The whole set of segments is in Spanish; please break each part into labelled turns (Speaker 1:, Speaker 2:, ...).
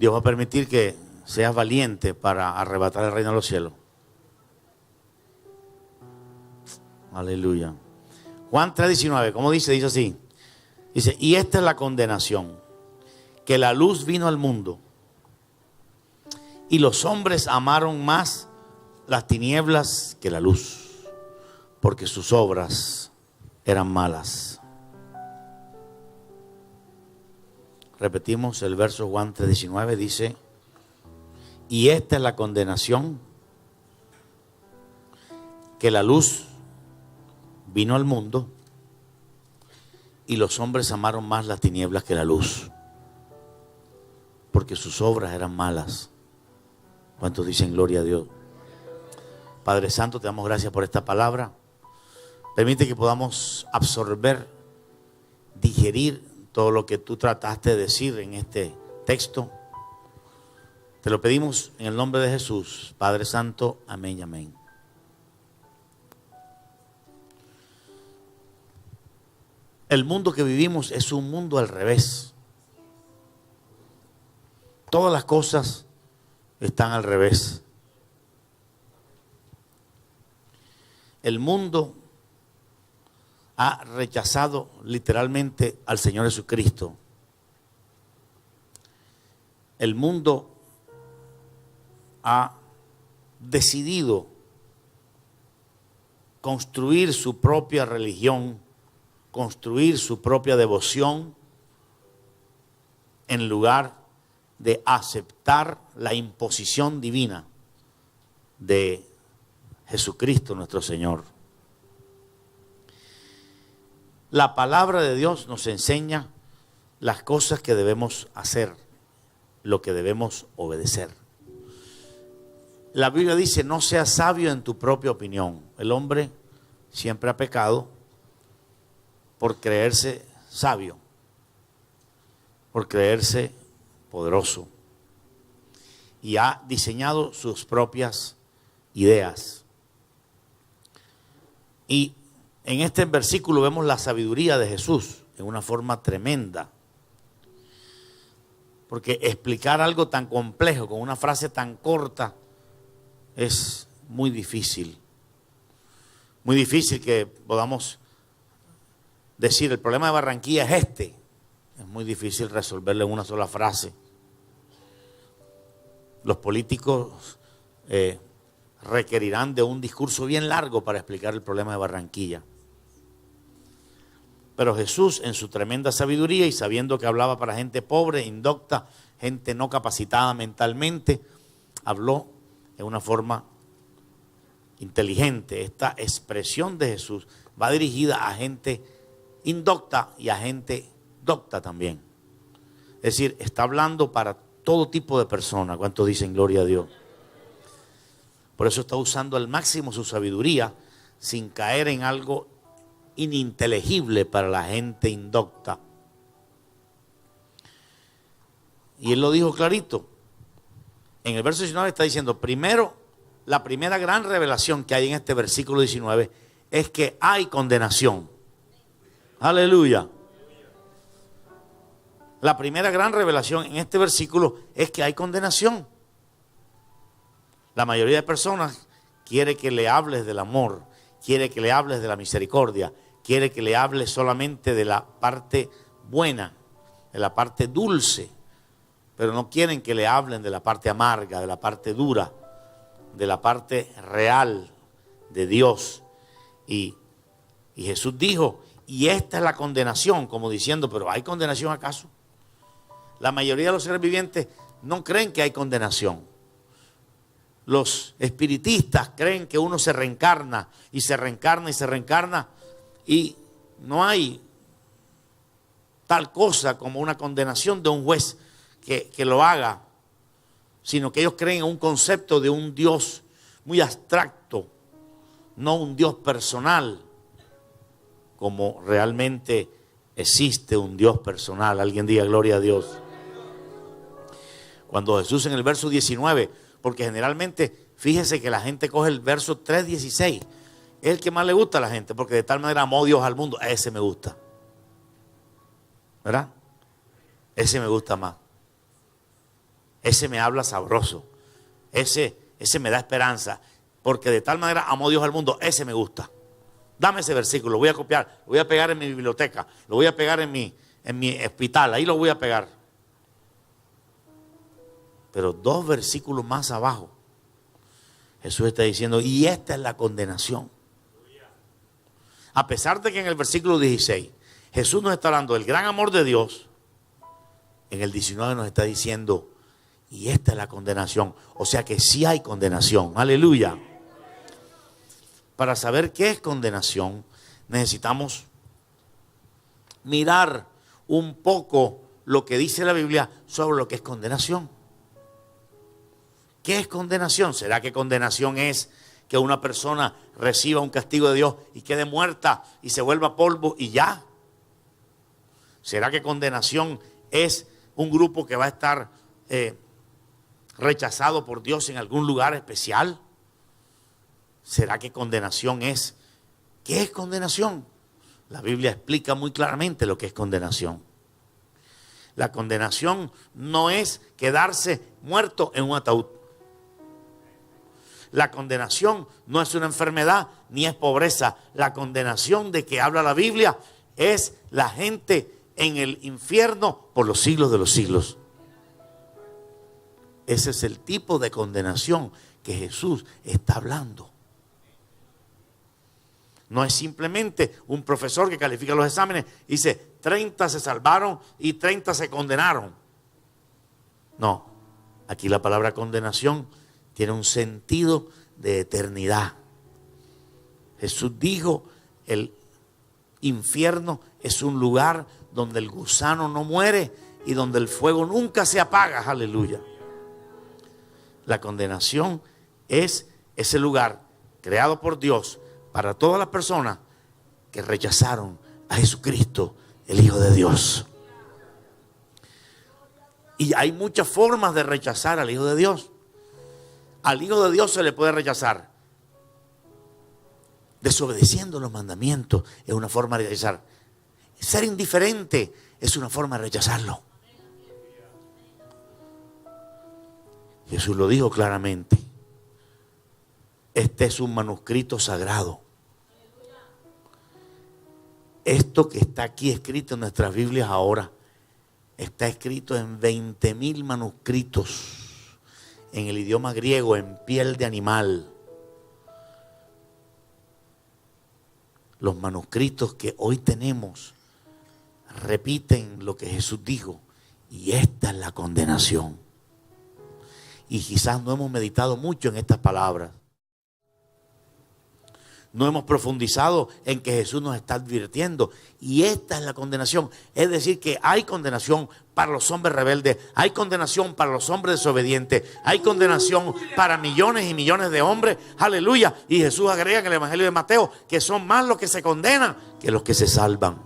Speaker 1: Dios va a permitir que seas valiente para arrebatar el reino de los cielos. Aleluya. Juan 3:19, ¿cómo dice? Dice así. Dice, y esta es la condenación, que la luz vino al mundo y los hombres amaron más las tinieblas que la luz, porque sus obras eran malas. Repetimos el verso Juan 3:19, dice, y esta es la condenación, que la luz vino al mundo y los hombres amaron más las tinieblas que la luz, porque sus obras eran malas. ¿Cuántos dicen gloria a Dios? Padre Santo, te damos gracias por esta palabra. Permite que podamos absorber, digerir todo lo que tú trataste de decir en este texto. Te lo pedimos en el nombre de Jesús, Padre Santo, amén y amén. El mundo que vivimos es un mundo al revés. Todas las cosas están al revés. El mundo ha rechazado literalmente al Señor Jesucristo. El mundo ha decidido construir su propia religión, construir su propia devoción, en lugar de aceptar la imposición divina de Jesucristo nuestro Señor. La palabra de Dios nos enseña las cosas que debemos hacer, lo que debemos obedecer. La Biblia dice, no seas sabio en tu propia opinión. El hombre siempre ha pecado por creerse sabio, por creerse poderoso, y ha diseñado sus propias ideas. Y en este versículo vemos la sabiduría de Jesús en una forma tremenda, porque explicar algo tan complejo con una frase tan corta es muy difícil. Muy difícil que podamos decir, el problema de Barranquilla es este. Es muy difícil resolverlo en una sola frase. Los políticos requerirán de un discurso bien largo para explicar el problema de Barranquilla. Pero Jesús, en su tremenda sabiduría y sabiendo que hablaba para gente pobre, indocta, gente no capacitada mentalmente, habló en una forma inteligente. Esta expresión de Jesús va dirigida a gente indocta y a gente docta también. Es decir, está hablando para todo tipo de personas. ¿Cuántos dicen gloria a Dios? Por eso está usando al máximo su sabiduría sin caer en algo ininteligible para la gente indocta. Y él lo dijo clarito. En el verso 19 está diciendo, primero, la primera gran revelación que hay en este versículo 19 es que hay condenación. Aleluya. La primera gran revelación en este versículo es que hay condenación. La mayoría de personas quiere que le hables del amor, quiere que le hables de la misericordia, quiere que le hables solamente de la parte buena, de la parte dulce, pero no quieren que le hablen de la parte amarga, de la parte dura, de la parte real de Dios. Y Jesús dijo, y esta es la condenación, como diciendo, ¿pero hay condenación acaso? La mayoría de los seres vivientes no creen que hay condenación. Los espiritistas creen que uno se reencarna y se reencarna y se reencarna y no hay tal cosa como una condenación de un juez que lo haga, sino que ellos creen en un concepto de un Dios muy abstracto, no un Dios personal, como realmente existe un Dios personal. Alguien diga gloria a Dios. Cuando Jesús en el verso 19, porque generalmente, fíjese que la gente coge el verso 3:16, es el que más le gusta a la gente, porque de tal manera amó Dios al mundo. Ese me gusta, ¿verdad? Ese me gusta más. ese me habla sabroso, ese me da esperanza, porque de tal manera amó Dios al mundo, ese me gusta. Dame ese versículo, lo voy a copiar, lo voy a pegar en mi biblioteca, lo voy a pegar en mi hospital, ahí lo voy a pegar. Pero 2 versículos más abajo, Jesús está diciendo, y esta es la condenación. A pesar de que en el versículo 16 Jesús nos está hablando del gran amor de Dios, en el 19 nos está diciendo, y esta es la condenación. O sea que sí hay condenación. Aleluya. Para saber qué es condenación, necesitamos mirar un poco lo que dice la Biblia sobre lo que es condenación. ¿Qué es condenación? ¿Será que condenación es que una persona reciba un castigo de Dios y quede muerta y se vuelva polvo y ya? ¿Será que condenación es un grupo que va a estar rechazado por Dios en algún lugar especial? ¿Será que condenación es? ¿Qué es condenación? La Biblia explica muy claramente lo que es condenación. La condenación no es quedarse muerto en un ataúd. La condenación no es una enfermedad ni es pobreza. La condenación de que habla la Biblia es la gente en el infierno por los siglos de los siglos. Ese es el tipo de condenación que Jesús está hablando. No es simplemente un profesor que califica los exámenes y dice 30 se salvaron y 30 se condenaron. No, aquí la palabra condenación tiene un sentido de eternidad. Jesús dijo, el infierno es un lugar donde el gusano no muere y donde el fuego nunca se apaga. Aleluya. La condenación es ese lugar creado por Dios para todas las personas que rechazaron a Jesucristo, el Hijo de Dios. Y hay muchas formas de rechazar al Hijo de Dios. Al Hijo de Dios se le puede rechazar desobedeciendo los mandamientos, es una forma de rechazar. Ser indiferente es una forma de rechazarlo. Jesús lo dijo claramente. Este es un manuscrito sagrado. Esto que está aquí escrito en nuestras Biblias ahora está escrito en 20,000 manuscritos en el idioma griego, en piel de animal. Los manuscritos que hoy tenemos repiten lo que Jesús dijo, y esta es la condenación. Y quizás no hemos meditado mucho en estas palabras. No hemos profundizado en que Jesús nos está advirtiendo. Y esta es la condenación. Es decir, que hay condenación para los hombres rebeldes. Hay condenación para los hombres desobedientes. Hay condenación para millones y millones de hombres. Aleluya. Y Jesús agrega en el Evangelio de Mateo que son más los que se condenan que los que se salvan.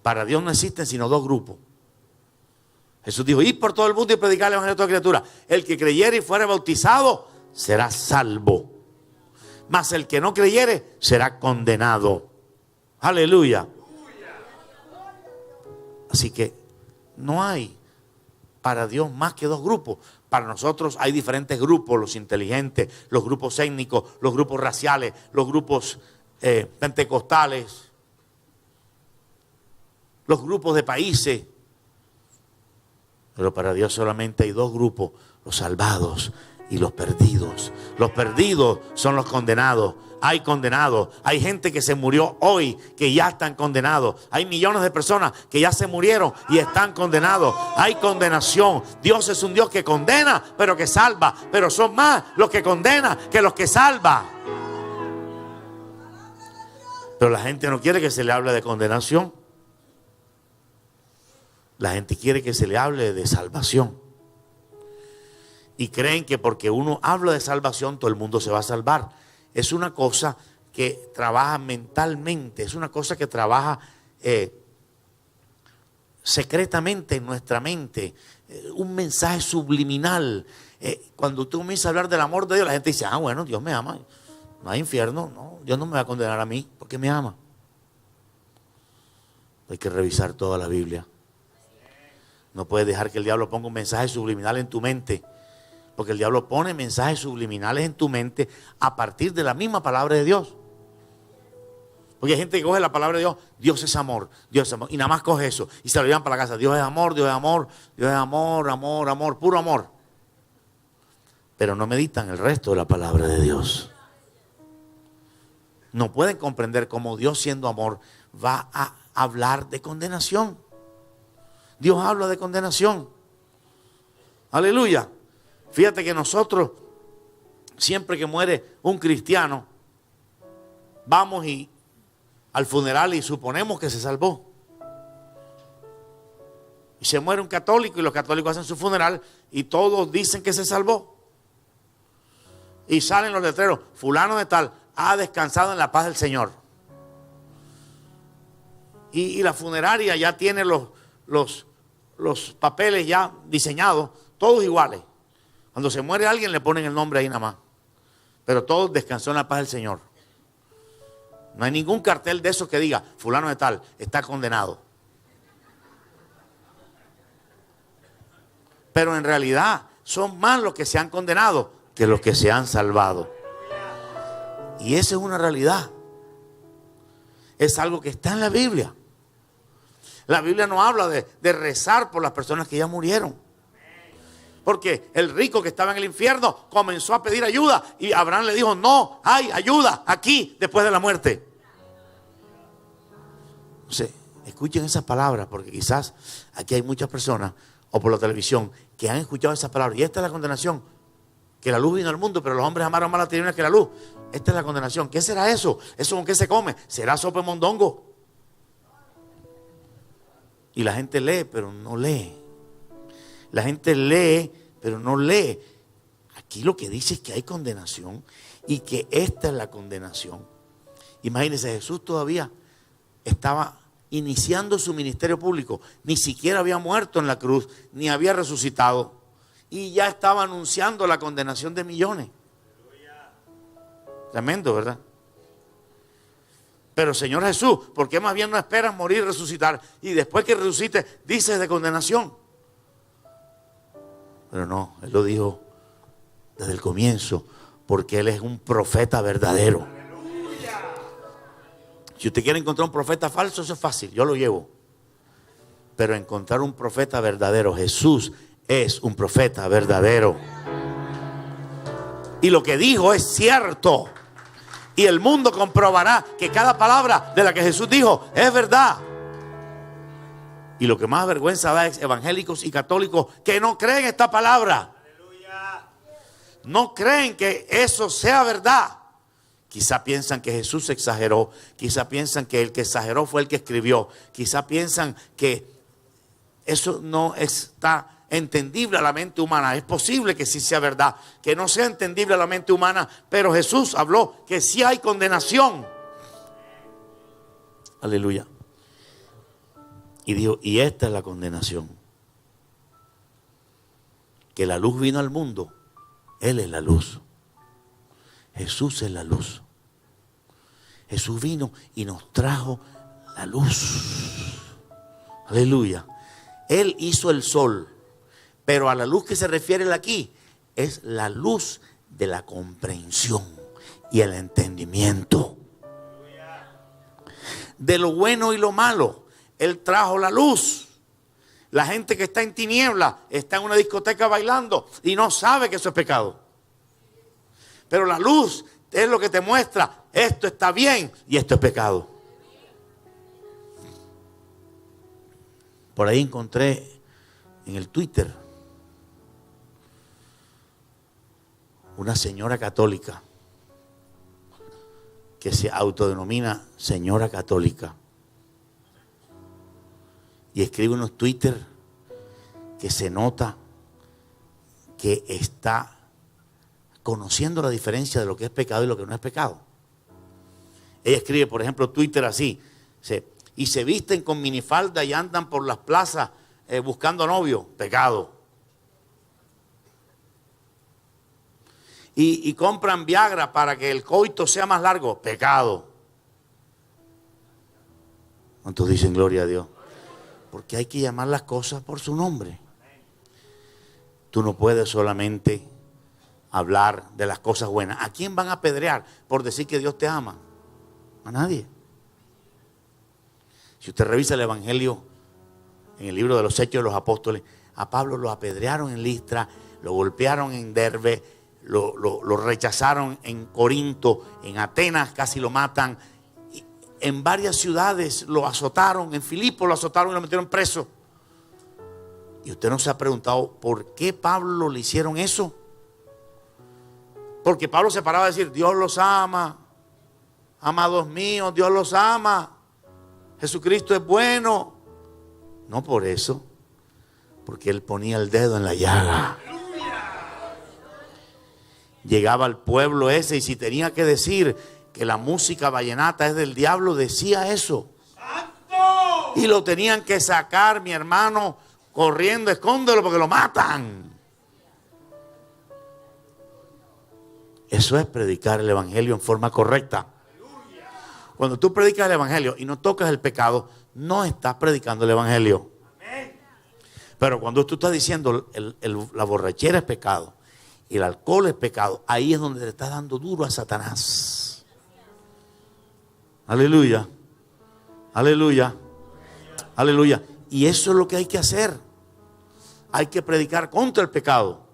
Speaker 1: Para Dios no existen sino 2 grupos. Jesús dijo, id por todo el mundo y predicar el Evangelio a toda criatura. El que creyere y fuere bautizado será salvo. Mas el que no creyere será condenado. Aleluya. Así que no hay para Dios más que 2 grupos. Para nosotros hay diferentes grupos, los inteligentes, los grupos étnicos, los grupos raciales, los grupos pentecostales, los grupos de países. Pero para Dios solamente hay 2 grupos, los salvados y los perdidos. Los perdidos son los condenados. Hay condenados. Hay gente que se murió hoy que ya están condenados. Hay millones de personas que ya se murieron y están condenados. Hay condenación. Dios es un Dios que condena, pero que salva. Pero son más los que condenan que los que salva. Pero la gente no quiere que se le hable de condenación. La gente quiere que se le hable de salvación. Y creen que porque uno habla de salvación, todo el mundo se va a salvar. Es una cosa que trabaja mentalmente, es una cosa que trabaja secretamente en nuestra mente. Un mensaje subliminal. Cuando tú comienzas a hablar del amor de Dios, la gente dice, bueno, Dios me ama. No hay infierno, no, Dios no me va a condenar a mí porque me ama. Hay que revisar toda la Biblia. No puedes dejar que el diablo ponga un mensaje subliminal en tu mente. Porque el diablo pone mensajes subliminales en tu mente a partir de la misma palabra de Dios. Porque hay gente que coge la palabra de Dios, Dios es amor, Dios es amor, y nada más coge eso y se lo llevan para la casa. Dios es amor, Dios es amor, Dios es amor, amor, amor, puro amor. Pero no meditan el resto de la palabra de Dios. No pueden comprender cómo Dios, siendo amor, va a hablar de condenación. Dios habla de condenación. Aleluya. Fíjate que nosotros, siempre que muere un cristiano, vamos al funeral y suponemos que se salvó. Y se muere un católico y los católicos hacen su funeral y todos dicen que se salvó. Y salen los letreros, fulano de tal ha descansado en la paz del Señor. Y la funeraria ya tiene los papeles ya diseñados, todos iguales. Cuando se muere alguien le ponen el nombre ahí nada más. Pero todos descansó en la paz del Señor. No hay ningún cartel de esos que diga, fulano de tal está condenado. Pero en realidad son más los que se han condenado que los que se han salvado. Y esa es una realidad. Es algo que está en la Biblia. La Biblia no habla de rezar por las personas que ya murieron. Porque el rico que estaba en el infierno comenzó a pedir ayuda y Abraham le dijo, no hay ayuda aquí después de la muerte. Entonces, escuchen esas palabras, porque quizás aquí hay muchas personas, o por la televisión, que han escuchado esas palabras. Y esta es la condenación, que la luz vino al mundo, pero los hombres amaron más la tinieblas que la luz. Esta es la condenación. ¿Qué será eso? ¿Eso con qué se come? ¿Será sopa de mondongo? Y la gente lee, pero no lee. La gente lee, pero no lee. Aquí lo que dice es que hay condenación y que esta es la condenación. Imagínense, Jesús todavía estaba iniciando su ministerio público, ni siquiera había muerto en la cruz, ni había resucitado, y ya estaba anunciando la condenación de millones. Tremendo, ¿verdad? Pero Señor Jesús, ¿por qué más bien no esperas morir y resucitar? Y después que resucite, dices de condenación. Pero no, Él lo dijo desde el comienzo, porque Él es un profeta verdadero. Si usted quiere encontrar un profeta falso, eso es fácil, yo lo llevo. Pero encontrar un profeta verdadero, Jesús es un profeta verdadero. Y lo que dijo es cierto. Y el mundo comprobará que cada palabra de la que Jesús dijo es verdad. Y lo que más vergüenza da es evangélicos y católicos que no creen esta palabra. No creen que eso sea verdad. Quizá piensan que Jesús exageró. Quizá piensan que el que exageró fue el que escribió. Quizá piensan que eso no está entendible a la mente humana. Es posible que sí sea verdad, que no sea entendible a la mente humana, pero Jesús habló que sí hay condenación. Aleluya. Y dijo, y esta es la condenación, que la luz vino al mundo. Él es la luz. Jesús es la luz. Jesús vino y nos trajo la luz. Aleluya. Él hizo el sol, pero a la luz que se refiere él aquí es la luz de la comprensión y el entendimiento. De lo bueno y lo malo, Él trajo la luz. La gente que está en tiniebla está en una discoteca bailando y no sabe que eso es pecado. Pero la luz es lo que te muestra, esto está bien y esto es pecado. Por ahí encontré en el Twitter una señora católica que se autodenomina señora católica y escribe unos Twitter que se nota que está conociendo la diferencia de lo que es pecado y lo que no es pecado. Ella escribe, por ejemplo, Twitter así, y se visten con minifalda y andan por las plazas buscando novio, pecado. Y compran Viagra para que el coito sea más largo, pecado. ¿Cuántos dicen gloria a Dios? Porque hay que llamar las cosas por su nombre. Tú no puedes solamente hablar de las cosas buenas. ¿A quién van a apedrear por decir que Dios te ama? A nadie. Si usted revisa el Evangelio en el libro de los Hechos de los Apóstoles, a Pablo lo apedrearon en Listra, lo golpearon en Derbe, lo rechazaron en Corinto, en Atenas casi lo matan, en varias ciudades lo azotaron, en Filipo lo azotaron y lo metieron preso. Y usted no se ha preguntado por qué Pablo le hicieron eso. Porque Pablo se paraba a decir: Dios los ama, amados míos, Dios los ama, Jesucristo es bueno. No por eso, porque él ponía el dedo en la llaga. Llegaba al pueblo ese y si tenía que decir que la música vallenata es del diablo, decía eso. Y lo tenían que sacar, mi hermano, corriendo: escóndelo porque lo matan. Eso es predicar el evangelio en forma correcta. Cuando tú predicas el evangelio y no tocas el pecado, no estás predicando el evangelio. Pero cuando tú estás diciendo la borrachera es pecado y el alcohol es pecado, ahí es donde le estás dando duro a Satanás. Aleluya, aleluya, aleluya. Y eso es lo que hay que hacer. Hay que predicar contra el pecado.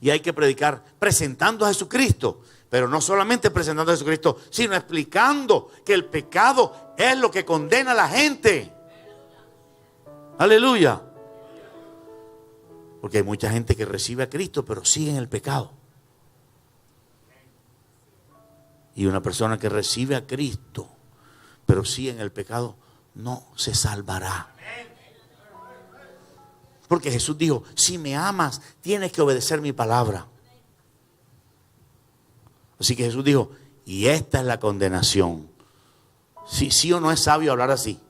Speaker 1: Y hay que predicar presentando a Jesucristo. Pero no solamente presentando a Jesucristo, sino explicando que el pecado es lo que condena a la gente. Aleluya. Porque hay mucha gente que recibe a Cristo, pero sigue en el pecado. Y una persona que recibe a Cristo, pero sigue en el pecado, no se salvará. Porque Jesús dijo: si me amas, tienes que obedecer mi palabra. Así que Jesús dijo: y esta es la condenación. Sí o no es sabio hablar así.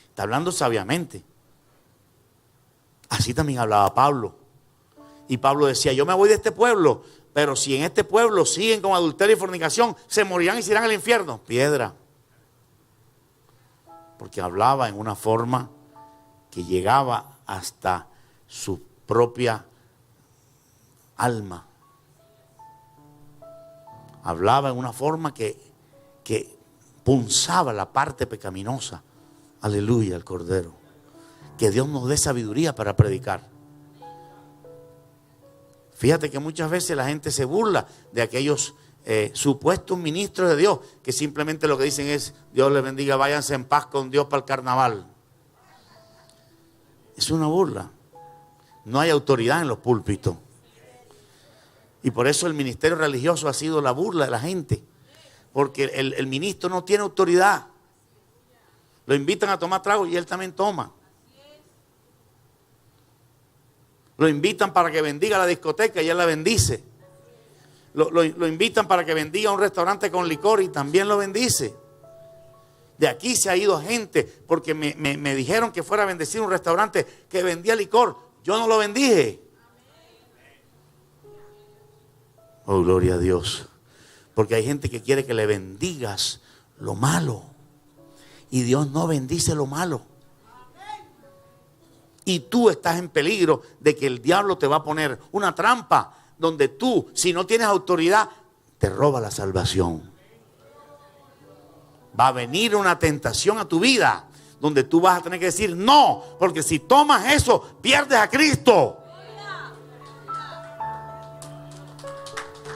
Speaker 1: Está hablando sabiamente. Así también hablaba Pablo. Y Pablo decía: yo me voy de este pueblo, pero si en este pueblo siguen con adulterio y fornicación, se morirán y se irán al infierno. Piedra. Porque hablaba en una forma que llegaba hasta su propia alma. Hablaba en una forma que punzaba la parte pecaminosa. Aleluya, al Cordero. Que Dios nos dé sabiduría para predicar. Fíjate que muchas veces la gente se burla de aquellos supuestos ministros de Dios que simplemente lo que dicen es: Dios les bendiga, váyanse en paz con Dios para el carnaval. Es una burla. No hay autoridad en los púlpitos. Y por eso el ministerio religioso ha sido la burla de la gente. Porque el ministro no tiene autoridad. Lo invitan a tomar trago y él también toma. Lo invitan para que bendiga la discoteca y él la bendice. Lo invitan para que bendiga un restaurante con licor y también lo bendice. De aquí se ha ido gente porque me dijeron que fuera a bendecir un restaurante que vendía licor. Yo no lo bendije. Oh, gloria a Dios. Porque hay gente que quiere que le bendigas lo malo. Y Dios no bendice lo malo. Y tú estás en peligro de que el diablo te va a poner una trampa donde tú, si no tienes autoridad, te roba la salvación. Va a venir una tentación a tu vida donde tú vas a tener que decir no, porque si tomas eso, pierdes a Cristo.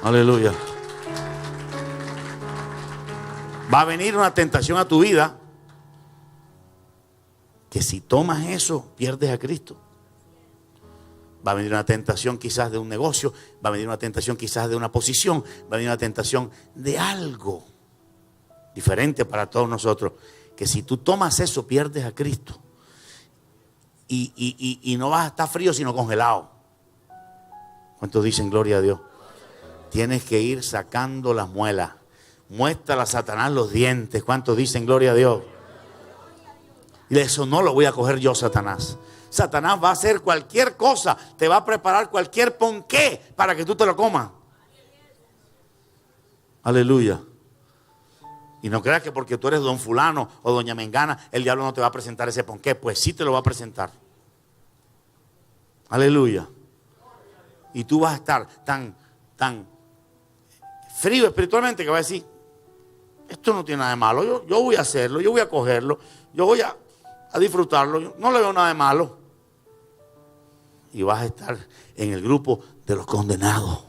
Speaker 1: Aleluya. Va a venir una tentación a tu vida que si tomas eso, pierdes a Cristo. Va a venir una tentación quizás de un negocio, va a venir una tentación quizás de una posición, va a venir una tentación de algo diferente para todos nosotros, que si tú tomas eso, pierdes a Cristo. Y no vas a estar frío, sino congelado. ¿Cuántos dicen gloria a Dios? Tienes que ir sacando las muelas. Muéstrale a Satanás los dientes. ¿Cuántos dicen gloria a Dios? Y de eso no lo voy a coger yo, Satanás. Satanás va a hacer cualquier cosa, te va a preparar cualquier ponqué para que tú te lo comas. Aleluya. Y no creas que porque tú eres don fulano o doña Mengana, el diablo no te va a presentar ese ponqué. Pues sí te lo va a presentar. Aleluya. Y tú vas a estar tan frío espiritualmente que vas a decir, esto no tiene nada de malo, yo voy a hacerlo, yo voy a cogerlo, yo voy a disfrutarlo, yo no le veo nada de malo. Y vas a estar en el grupo de los condenados.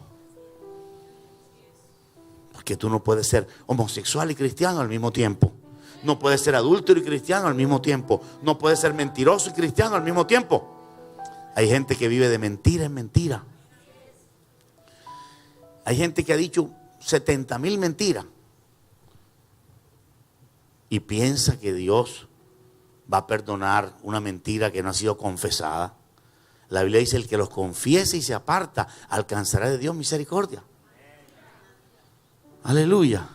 Speaker 1: Porque tú no puedes ser homosexual y cristiano al mismo tiempo. No puedes ser adúltero y cristiano al mismo tiempo. No puedes ser mentiroso y cristiano al mismo tiempo. Hay gente que vive de mentira en mentira. Hay gente que ha dicho 70,000 mentiras y piensa que Dios va a perdonar una mentira que no ha sido confesada. La Biblia dice: el que los confiese y se aparta alcanzará de Dios misericordia. Aleluya.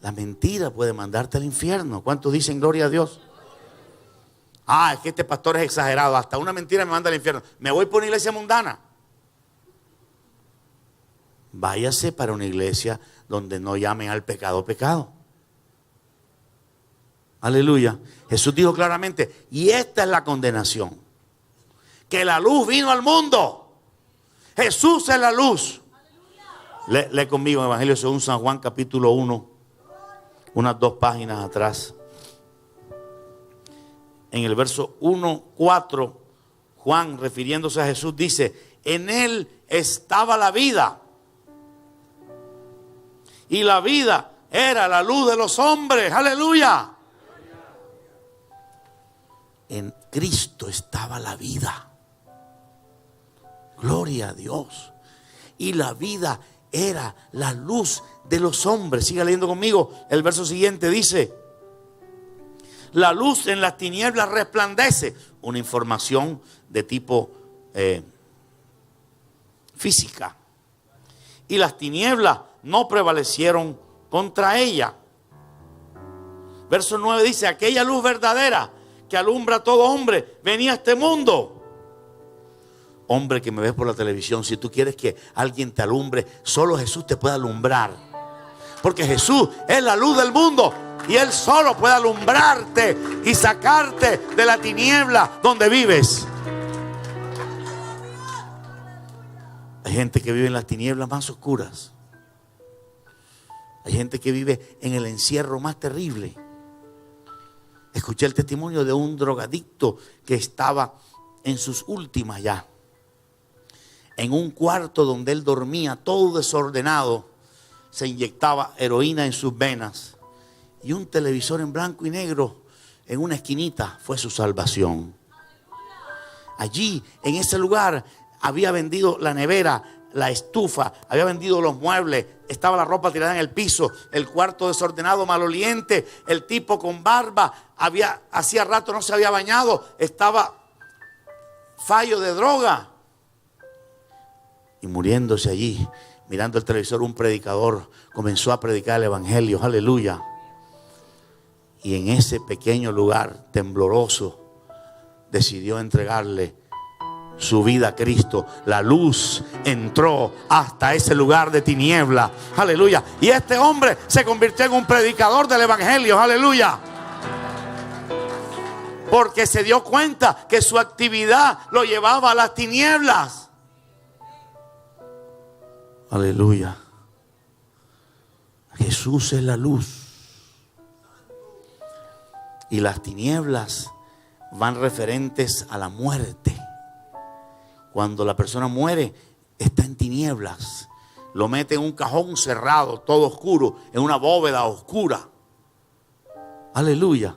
Speaker 1: La mentira puede mandarte al infierno. ¿Cuántos dicen gloria a Dios? Es que este pastor es exagerado, hasta una mentira me manda al infierno. Me voy por una iglesia mundana. Váyase para una iglesia donde no llamen al pecado pecado. Aleluya. Jesús dijo claramente, y esta es la condenación, que la luz vino al mundo. Jesús es la luz. Lee conmigo el Evangelio según San Juan capítulo 1, unas 2 páginas atrás. En el verso 1:4, Juan, refiriéndose a Jesús, dice: en él estaba la vida, y la vida era la luz de los hombres. Aleluya. En Cristo estaba la vida. Gloria a Dios. Y la vida era la luz de los hombres. Siga leyendo conmigo. El verso siguiente dice: la luz en las tinieblas resplandece. Una información de tipo física. Y las tinieblas no prevalecieron contra ella. Verso 9 dice: aquella luz verdadera que alumbra a todo hombre venía a este mundo. Hombre que me ves por la televisión, si tú quieres que alguien te alumbre, solo Jesús te puede alumbrar. Porque Jesús es la luz del mundo y Él solo puede alumbrarte y sacarte de la tiniebla donde vives. Hay gente que vive en las tinieblas más oscuras. Hay gente que vive en el encierro más terrible. Escuché el testimonio de un drogadicto que estaba en sus últimas ya. En un cuarto donde él dormía, todo desordenado, se inyectaba heroína en sus venas. Y un televisor en blanco y negro en una esquinita fue su salvación. Allí, en ese lugar, había vendido la nevera, la estufa, había vendido los muebles, estaba la ropa tirada en el piso, el cuarto desordenado, maloliente, el tipo con barba, hacía rato no se había bañado, estaba fallo de droga. Y muriéndose allí, mirando el televisor, un predicador comenzó a predicar el evangelio, aleluya. Y en ese pequeño lugar tembloroso decidió entregarle su vida a Cristo. La luz entró hasta ese lugar de tiniebla, aleluya. Y este hombre se convirtió en un predicador del evangelio, aleluya. Porque se dio cuenta que su actividad lo llevaba a las tinieblas. Aleluya. Jesús es la luz. Y las tinieblas van referentes a la muerte. Cuando la persona muere, está en tinieblas. Lo mete en un cajón cerrado, todo oscuro, en una bóveda oscura. Aleluya.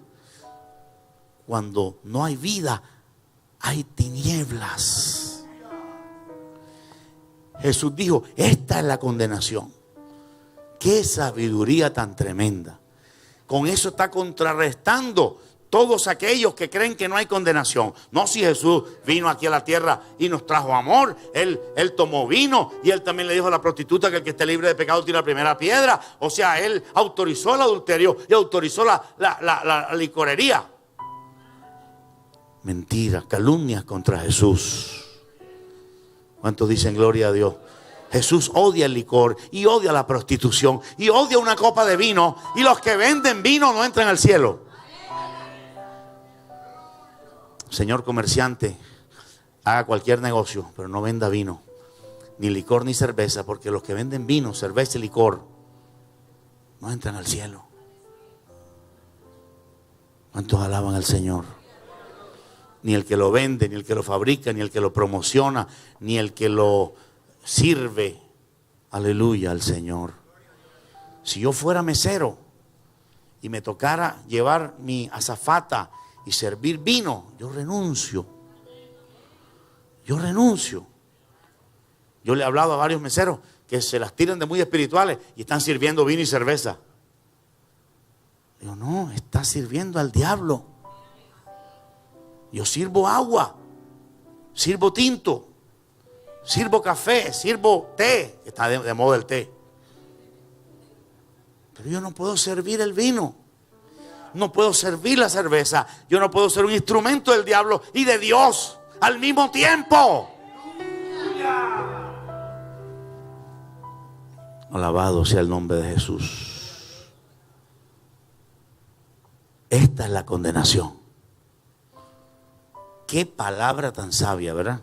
Speaker 1: Cuando no hay vida, hay tinieblas. Jesús dijo: esta es la condenación. Qué sabiduría tan tremenda. Con eso está contrarrestando todos aquellos que creen que no hay condenación. No, si Jesús vino aquí a la tierra y nos trajo amor. Él tomó vino y Él también le dijo a la prostituta que el que esté libre de pecado tire la primera piedra. O sea, Él autorizó el adulterio y autorizó la licorería. Mentiras, calumnias contra Jesús. ¿Cuántos dicen gloria a Dios? Jesús odia el licor y odia la prostitución y odia una copa de vino, y los que venden vino no entran al cielo. Señor comerciante, haga cualquier negocio, pero no venda vino, ni licor ni cerveza, porque los que venden vino, cerveza y licor no entran al cielo. ¿Cuántos alaban al Señor? Ni el que lo vende, ni el que lo fabrica, ni el que lo promociona, ni el que lo sirve. Aleluya al Señor. Si yo fuera mesero y me tocara llevar mi azafata y servir vino, yo renuncio. Yo renuncio. Yo le he hablado a varios meseros que se las tiran de muy espirituales y están sirviendo vino y cerveza. Digo, no, está sirviendo al diablo. Yo sirvo agua, sirvo tinto, sirvo café, sirvo té, que está de moda el té. Pero yo no puedo servir el vino, no puedo servir la cerveza, yo no puedo ser un instrumento del diablo y de Dios al mismo tiempo. Alabado sea el nombre de Jesús. Esta es la condenación. Qué palabra tan sabia, ¿verdad?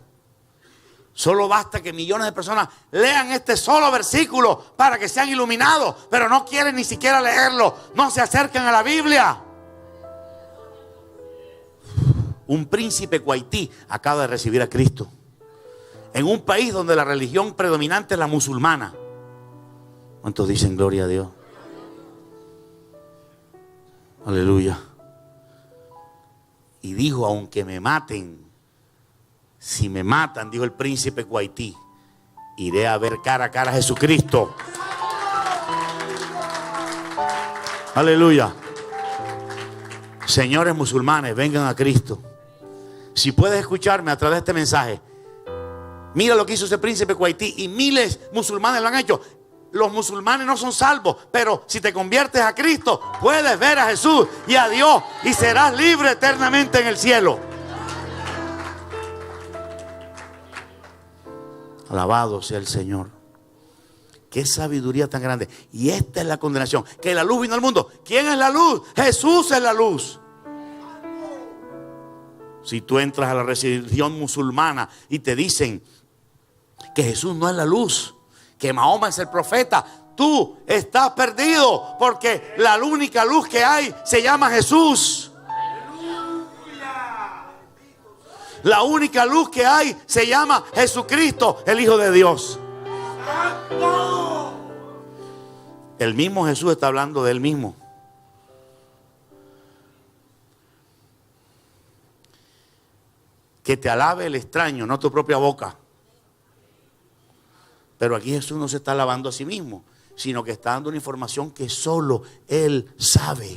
Speaker 1: Solo basta que millones de personas lean este solo versículo para que sean iluminados, pero no quieren ni siquiera leerlo, no se acercan a la Biblia. Un príncipe cuaití acaba de recibir a Cristo en un país donde la religión predominante es la musulmana. ¿Cuántos dicen gloria a Dios? Aleluya. Y dijo, aunque me maten, si me matan, dijo el príncipe cuaití, iré a ver cara a cara a Jesucristo. Aleluya. Señores musulmanes, vengan a Cristo. Si puedes escucharme a través de este mensaje, mira lo que hizo ese príncipe cuaití, y miles de musulmanes lo han hecho. Los musulmanes no son salvos, pero si te conviertes a Cristo, puedes ver a Jesús y a Dios y serás libre eternamente en el cielo. Alabado sea el Señor. Qué sabiduría tan grande. Y esta es la condenación, que la luz vino al mundo. ¿Quién es la luz? Jesús es la luz. Si tú entras a la religión musulmana y te dicen que Jesús no es la luz, que Mahoma es el profeta, tú estás perdido, porque la única luz que hay se llama Jesús. La única luz que hay se llama Jesucristo, el Hijo de Dios. El mismo Jesús está hablando de él mismo. Que te alabe el extraño, no tu propia boca. Pero aquí Jesús no se está alabando a sí mismo, sino que está dando una información que solo Él sabe.